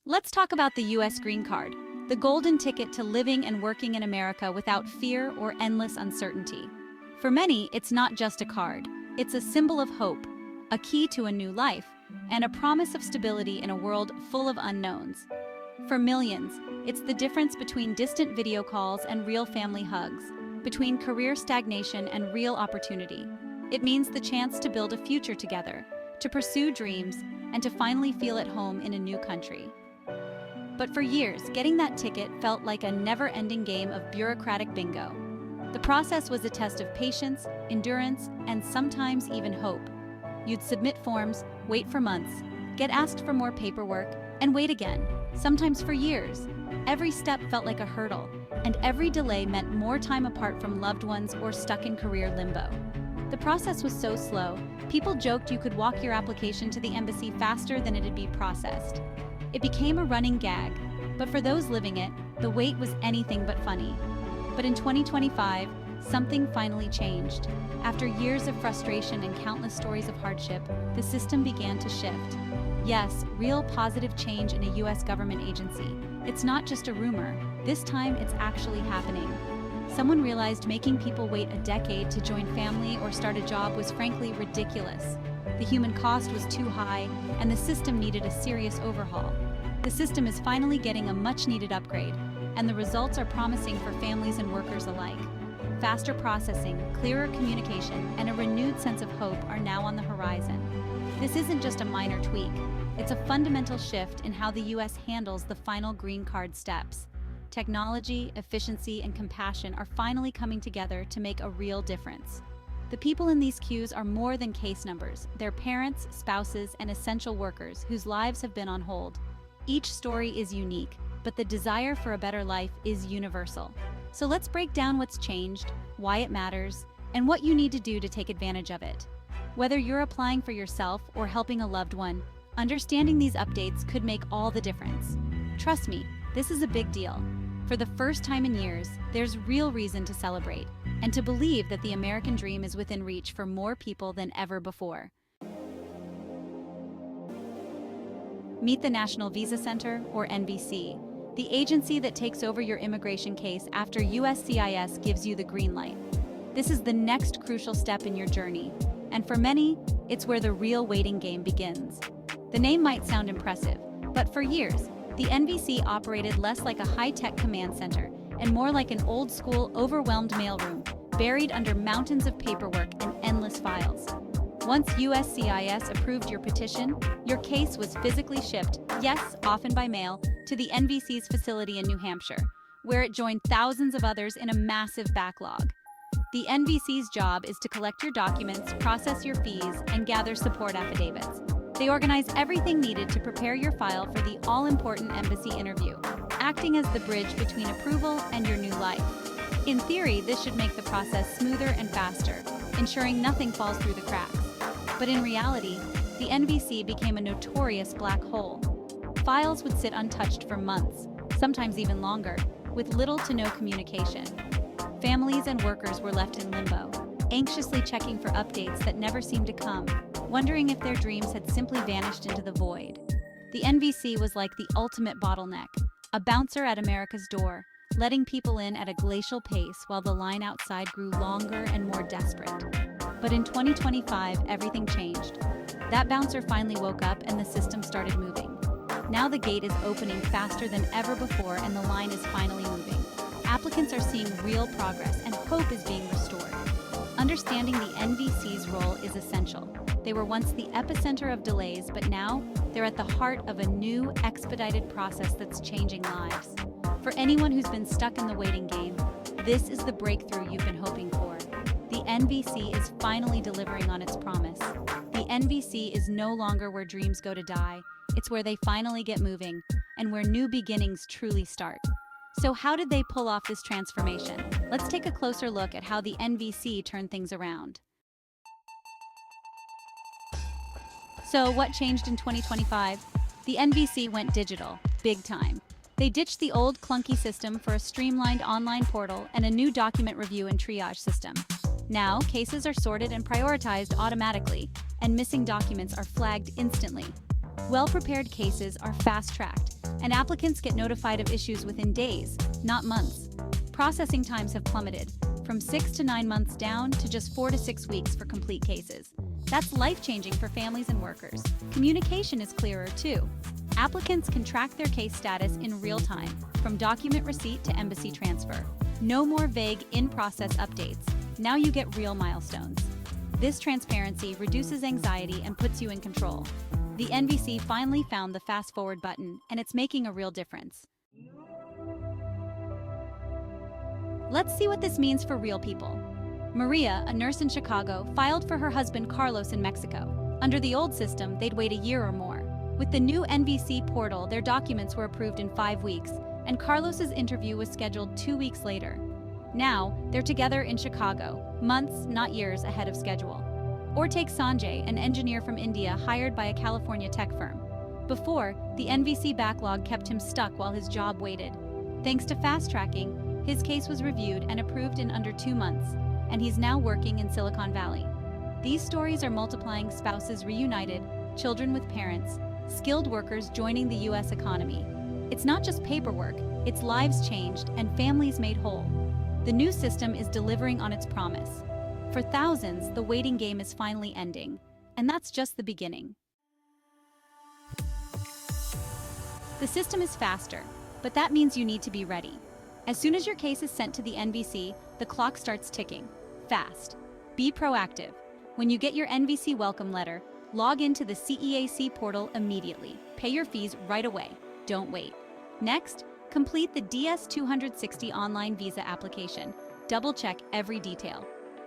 Let's talk about the U.S. green card, the golden ticket to living and working in America without fear or endless uncertainty. For many, it's not just a card. It's a symbol of hope, a key to a new life, and a promise of stability in a world full of unknowns. For millions, it's the difference between distant video calls and real family hugs, between career stagnation and real opportunity. It means the chance to build a future together, to pursue dreams, and to finally feel at home in a new country. But for years, getting that ticket felt like a never-ending game of bureaucratic bingo. The process was a test of patience, endurance, and sometimes even hope. You'd submit forms, wait for months, get asked for more paperwork, and wait again, sometimes for years. Every step felt like a hurdle, and every delay meant more time apart from loved ones or stuck in career limbo. The process was so slow, people joked you could walk your application to the embassy faster than it'd be processed. It became a running gag, but for those living it, the wait was anything but funny. But in 2025, something finally changed. After years of frustration and countless stories of hardship, the system began to shift. Yes, real positive change in a U.S. government agency. It's not just a rumor. This time, it's actually happening. Someone realized making people wait a decade to join family or start a job was frankly ridiculous. The human cost was too high, and the system needed a serious overhaul. The system is finally getting a much-needed upgrade, and the results are promising for families and workers alike. Faster processing, clearer communication, and a renewed sense of hope are now on the horizon. This isn't just a minor tweak. It's a fundamental shift in how the U.S. handles the final green card steps. Technology, efficiency, and compassion are finally coming together to make a real difference. The people in these queues are more than case numbers. They're parents, spouses, and essential workers whose lives have been on hold. Each story is unique, but the desire for a better life is universal. So let's break down what's changed, why it matters, and what you need to do to take advantage of it. Whether you're applying for yourself or helping a loved one, understanding these updates could make all the difference. Trust me, this is a big deal. For the first time in years, there's real reason to celebrate and to believe that the American dream is within reach for more people than ever before. Meet the National Visa Center, or NVC, the agency that takes over your immigration case after USCIS gives you the green light. This is the next crucial step in your journey, and for many, it's where the real waiting game begins. The name might sound impressive, but for years, the NVC operated less like a high-tech command center and more like an old-school, overwhelmed mailroom, buried under mountains of paperwork and endless files. Once USCIS approved your petition, your case was physically shipped, yes, often by mail, to the NVC's facility in New Hampshire, where it joined thousands of others in a massive backlog. The NVC's job is to collect your documents, process your fees, and gather support affidavits. They organize everything needed to prepare your file for the all-important embassy interview, acting as the bridge between approval and your new life. In theory, this should make the process smoother and faster, ensuring nothing falls through the cracks. But in reality, the NVC became a notorious black hole. Files would sit untouched for months, sometimes even longer, with little to no communication. Families and workers were left in limbo, anxiously checking for updates that never seemed to come, wondering if their dreams had simply vanished into the void. The NVC was like the ultimate bottleneck, a bouncer at America's door, letting people in at a glacial pace while the line outside grew longer and more desperate. But in 2025, everything changed. That bouncer finally woke up and the system started moving. Now the gate is opening faster than ever before and the line is finally moving. Applicants are seeing real progress and hope is being restored. Understanding the NVC's role is essential. They were once the epicenter of delays, but now they're at the heart of a new, expedited process that's changing lives. For anyone who's been stuck in the waiting game, this is the breakthrough you've been hoping for. The NVC is finally delivering on its promise. The NVC is no longer where dreams go to die. It's where they finally get moving, and where new beginnings truly start. So how did they pull off this transformation? Let's take a closer look at how the NVC turned things around. So what changed in 2025? The NVC went digital, big time. They ditched the old clunky system for a streamlined online portal and a new document review and triage system. Now, cases are sorted and prioritized automatically, and missing documents are flagged instantly. Well-prepared cases are fast-tracked, and applicants get notified of issues within days, not months. Processing times have plummeted, from 6 to 9 months down to just 4 to 6 weeks for complete cases. That's life-changing for families and workers. Communication is clearer, too. Applicants can track their case status in real time, from document receipt to embassy transfer. No more vague in-process updates. Now you get real milestones. This transparency reduces anxiety and puts you in control. The NVC finally found the fast-forward button, and it's making a real difference. Let's see what this means for real people. Maria, a nurse in Chicago, filed for her husband Carlos in Mexico. Under the old system, they'd wait a year or more. With the new NVC portal, their documents were approved in 5 weeks, and Carlos's interview was scheduled 2 weeks later. Now, they're together in Chicago, months, not years, ahead of schedule. Or take Sanjay, an engineer from India hired by a California tech firm. Before, the NVC backlog kept him stuck while his job waited. Thanks to fast-tracking, his case was reviewed and approved in under 2 months, and he's now working in Silicon Valley. These stories are multiplying spouses reunited, children with parents, skilled workers joining the U.S. economy. It's not just paperwork, it's lives changed and families made whole. The new system is delivering on its promise. For thousands, the waiting game is finally ending, and that's just the beginning. The system is faster, but that means you need to be ready. As soon as your case is sent to the NVC, the clock starts ticking. Fast. Be proactive. When you get your NVC welcome letter, log into the CEAC portal immediately. Pay your fees right away. Don't wait. Next, complete the DS-260 online visa application. Double-check every detail.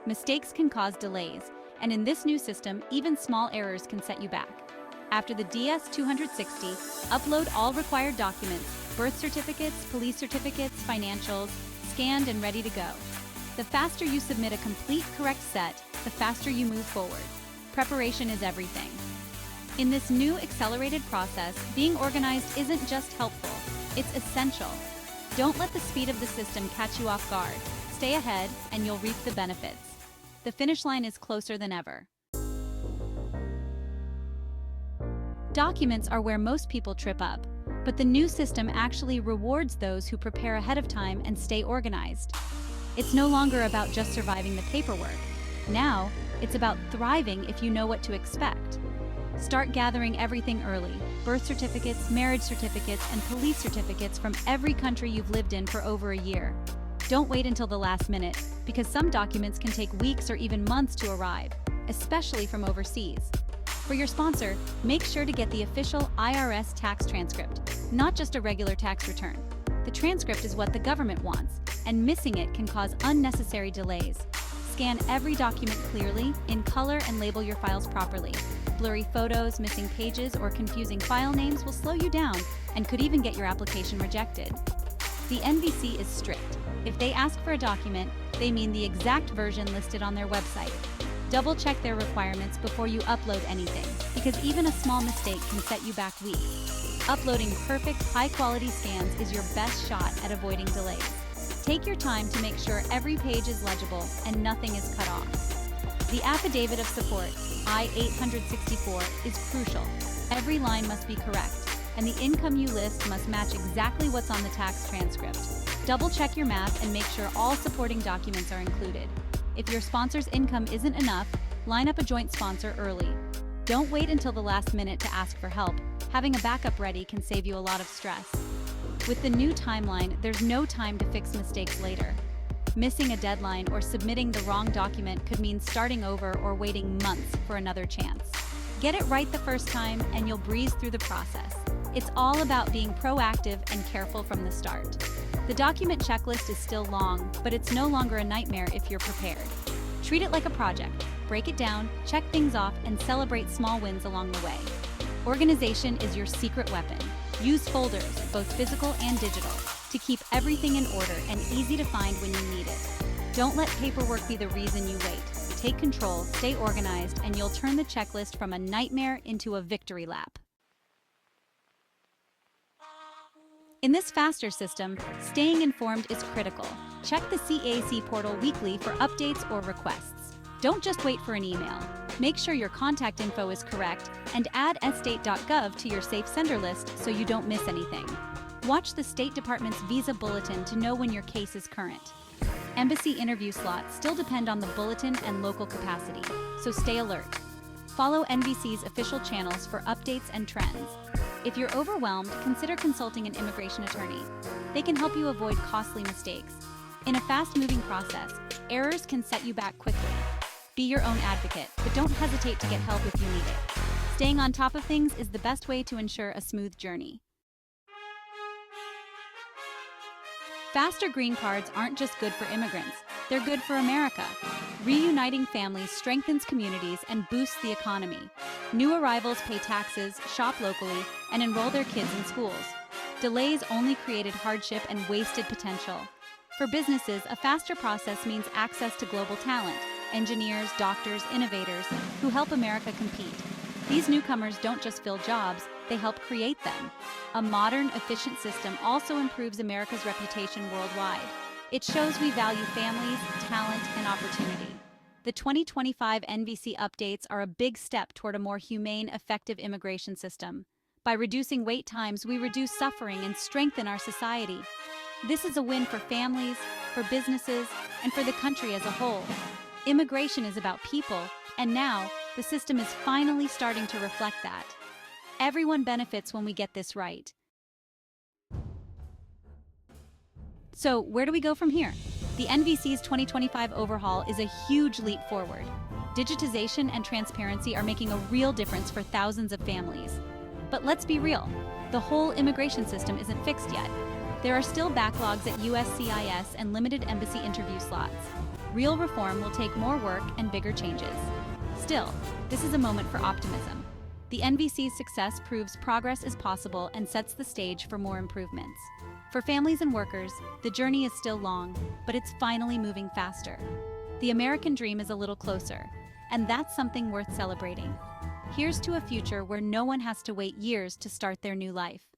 Mistakes can cause delays, and in this new system, even small errors can set you back. After the DS-260, upload all required documents, birth certificates, police certificates, financials, scanned and ready to go. The faster you submit a complete correct set, the faster you move forward. Preparation is everything. In this new accelerated process, being organized isn't just helpful, it's essential. Don't let the speed of the system catch you off guard. Stay ahead, and you'll reap the benefits. The finish line is closer than ever. Documents are where most people trip up, but the new system actually rewards those who prepare ahead of time and stay organized. It's no longer about just surviving the paperwork. Now, it's about thriving if you know what to expect. Start gathering everything early: birth certificates, marriage certificates, and police certificates from every country you've lived in for over a year. Don't wait until the last minute, because some documents can take weeks or even months to arrive, especially from overseas. For your sponsor, make sure to get the official IRS tax transcript, not just a regular tax return. The transcript is what the government wants, and missing it can cause unnecessary delays. Scan every document clearly, in color, and label your files properly. Blurry photos, missing pages, or confusing file names will slow you down and could even get your application rejected. The NVC is strict. If they ask for a document, they mean the exact version listed on their website. Double-check their requirements before you upload anything, because even a small mistake can set you back weeks. Uploading perfect, high-quality scans is your best shot at avoiding delays. Take your time to make sure every page is legible and nothing is cut off. The affidavit of support, I-864, is crucial. Every line must be correct, and the income you list must match exactly what's on the tax transcript. Double-check your math and make sure all supporting documents are included. If your sponsor's income isn't enough, line up a joint sponsor early. Don't wait until the last minute to ask for help. Having a backup ready can save you a lot of stress. With the new timeline, there's no time to fix mistakes later. Missing a deadline or submitting the wrong document could mean starting over or waiting months for another chance. Get it right the first time and you'll breeze through the process. It's all about being proactive and careful from the start. The document checklist is still long, but it's no longer a nightmare if you're prepared. Treat it like a project. Break it down, check things off, and celebrate small wins along the way. Organization is your secret weapon. Use folders, both physical and digital, to keep everything in order and easy to find when you need it. Don't let paperwork be the reason you wait. Take control, stay organized, and you'll turn the checklist from a nightmare into a victory lap. In this faster system, staying informed is critical. Check the CEAC portal weekly for updates or requests. Don't just wait for an email. Make sure your contact info is correct and add state.gov to your safe sender list so you don't miss anything. Watch the State Department's visa bulletin to know when your case is current. Embassy interview slots still depend on the bulletin and local capacity, so stay alert. Follow NVC's official channels for updates and trends. If you're overwhelmed, consider consulting an immigration attorney. They can help you avoid costly mistakes. In a fast-moving process, errors can set you back quickly. Be your own advocate, but don't hesitate to get help if you need it. Staying on top of things is the best way to ensure a smooth journey. Faster green cards aren't just good for immigrants, they're good for America. Reuniting families strengthens communities and boosts the economy. New arrivals pay taxes, shop locally, and enroll their kids in schools. Delays only created hardship and wasted potential. For businesses, a faster process means access to global talent, engineers, doctors, innovators, who help America compete. These newcomers don't just fill jobs, they help create them. A modern, efficient system also improves America's reputation worldwide. It shows we value families, talent, and opportunity. The 2025 NVC updates are a big step toward a more humane, effective immigration system. By reducing wait times, we reduce suffering and strengthen our society. This is a win for families, for businesses, and for the country as a whole. Immigration is about people, and now, the system is finally starting to reflect that. Everyone benefits when we get this right. So, where do we go from here? The NVC's 2025 overhaul is a huge leap forward. Digitization and transparency are making a real difference for thousands of families. But let's be real, the whole immigration system isn't fixed yet. There are still backlogs at USCIS and limited embassy interview slots. Real reform will take more work and bigger changes. Still, this is a moment for optimism. The NVC's success proves progress is possible and sets the stage for more improvements. For families and workers, the journey is still long, but it's finally moving faster. The American dream is a little closer, and that's something worth celebrating. Here's to a future where no one has to wait years to start their new life.